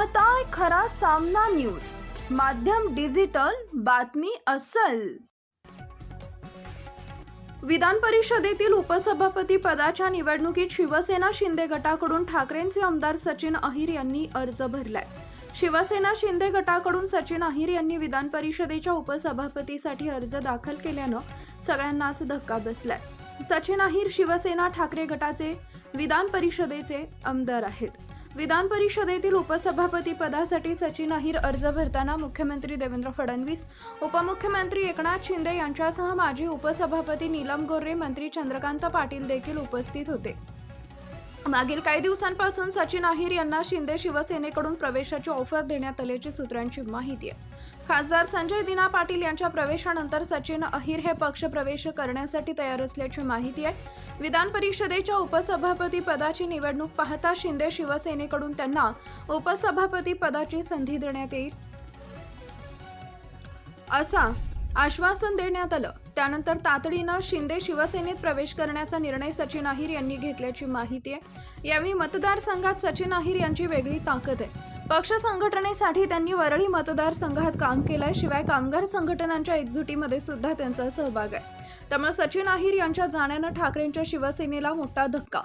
पाहताय खरा सामना न्यूज, माध्यम डिजिटल, बातमी अस्सल। विधान परिषदेतील उपसभापती पदाच्या निवडणुकीत शिवसेना शिंदे गटाकडून ठाकरेंचे आमदार सचिन अहिर यांनी अर्ज भरलाय। शिवसेना शिंदे गटाकडून सचिन अहिर यांनी विधान परिषदेच्या उपसभापतीसाठी अर्ज दाखल केल्यानं सगळ्यांनाच धक्का बसलाय। सचिन अहिर शिवसेना ठाकरे गटाचे विधान परिषदेचे आमदार आहेत। विधान परिषदेतील उपसभापती पदासाठी सचिन अहिर अर्ज भरताना मुख्यमंत्री देवेंद्र फडणवीस, उपमुख्यमंत्री एकनाथ शिंदे यांच्यासह माजी उपसभापती नीलम गोर्हे, मंत्री चंद्रकांत पाटील देखील उपस्थित होते। मागील काही दिवसांपासून सचिन अहिर यांना शिंदे शिवसेनेकडून प्रवेशाची ऑफर देण्यात आल्याची सूत्रांची माहिती आहे। खासदार संजय दिना पाटील यांच्या प्रवेशानंतर सचिन अहिर हे पक्ष प्रवेश करण्यासाठी तयार असल्याची माहिती आहे। विधान परिषदेच्या उपसभापती पदाची निवडणूक पाहता शिंदे शिवसेनेकडून त्यांना उपसभापती पदाची संधी देण्यात येईल असा आश्वासन देण्यात आलं। त्यानंतर तातडीनं शिंदे शिवसेनेत प्रवेश करण्याचा निर्णय सचिन अहिर यांनी घेतल्याची माहिती आहे। यावेळी मतदारसंघात सचिन अहिर यांची वेगळी ताकद आहे। पक्ष संघटनेसाठी त्यांनी वरळी मतदारसंघात काम केलंय, शिवाय कामगार संघटनांच्या एकजुटीमध्ये सुद्धा त्यांचा सहभाग आहे। त्यामुळे सचिन अहिर यांच्या जाण्यानं ठाकरेंच्या शिवसेनेला मोठा धक्का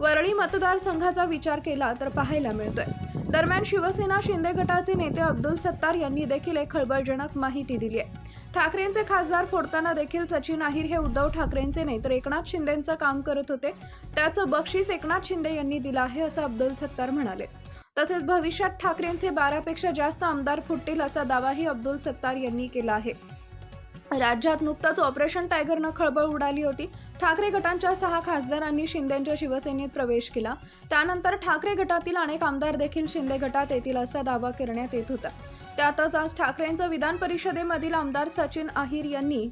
वरळी मतदारसंघाचा विचार केला तर पाहायला मिळतोय। दरम्यान शिवसेना शिंदे गटाचे नेते अब्दुल सत्तार यांनी देखील एक खळबळजनक माहिती दिली आहे। ठाकरेंचे खासदार फोडताना देखील सचिन अहिर हे उद्धव ठाकरेंचे नाही तर एकनाथ शिंदेंचं काम करत होते, त्याचं बक्षीस एकनाथ शिंदे यांनी दिलं आहे असं अब्दुल सत्तार म्हणाले। तसेच भविष्यात ठाकरेंचे 12 पेक्षा जास्त आमदार फुटतील असा दावाही अब्दुल सत्तार यांनी केला आहे। राज्यात नुकताच ऑपरेशन टायगरनं खळबळ उडाली होती। ठाकरे गटांच्या 6 खासदारांनी शिंदेंच्या शिवसेनेत प्रवेश केला। त्यानंतर ठाकरे गटातील अनेक आमदार देखील शिंदे गटात येतील असा दावा करण्यात येत होता। त्यातच आज ठाकरेंचं विधान परिषदेमधील आमदार सचिन अहिर यांनी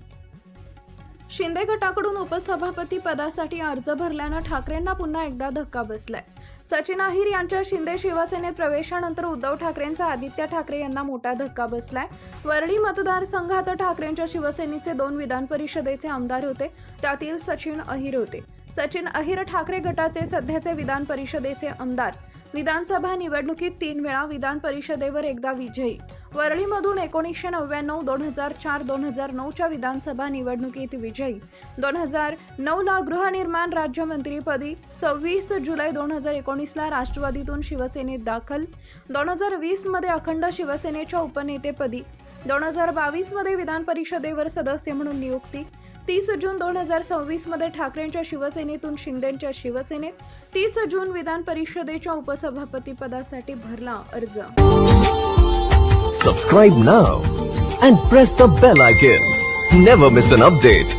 शिंदे गटाकडून उपसभापती पदासाठी अर्ज भरल्यानं ठाकरेंना पुन्हा एकदा धक्का बसलाय। सचिन अहिर यांच्या शिंदे शिवसेनेत प्रवेशानंतर उद्धव ठाकरेंचा आदित्य ठाकरे यांना मोठा धक्का बसलाय। वरळी मतदारसंघात ठाकरेंच्या शिवसेनेचे 2 विधान परिषदेचे आमदार होते, त्यातील सचिन अहिर होते। सचिन अहिर ठाकरे गटाचे सध्याचे विधान परिषदेचे आमदार। विधानसभा निवडणुकीत 3 वेळा विधान परिषदेवर एकदा विजयी। वरळीमधून 1999, 2004, 2009च्या विधानसभा निवडणुकीत विजयी। 2009ला गृहनिर्माण राज्यमंत्रीपदी, 26 जुलै 2019ला राष्ट्रवादीतून शिवसेनेत दाखल, 2020 मध्ये अखंड शिवसेनेच्या उपनेतेपदी, 2022 मध्ये विधान परिषदेवर सदस्य म्हणून नियुक्ती, 30 जून 2026 मध्ये ठाकरेंच्या शिवसेनेतून शिंदेंच्या शिवसेनेत, 30 जून विधान परिषदेच्या उपसभापती पदासाठी भरला अर्ज। Subscribe now and press the bell icon. Never miss an update.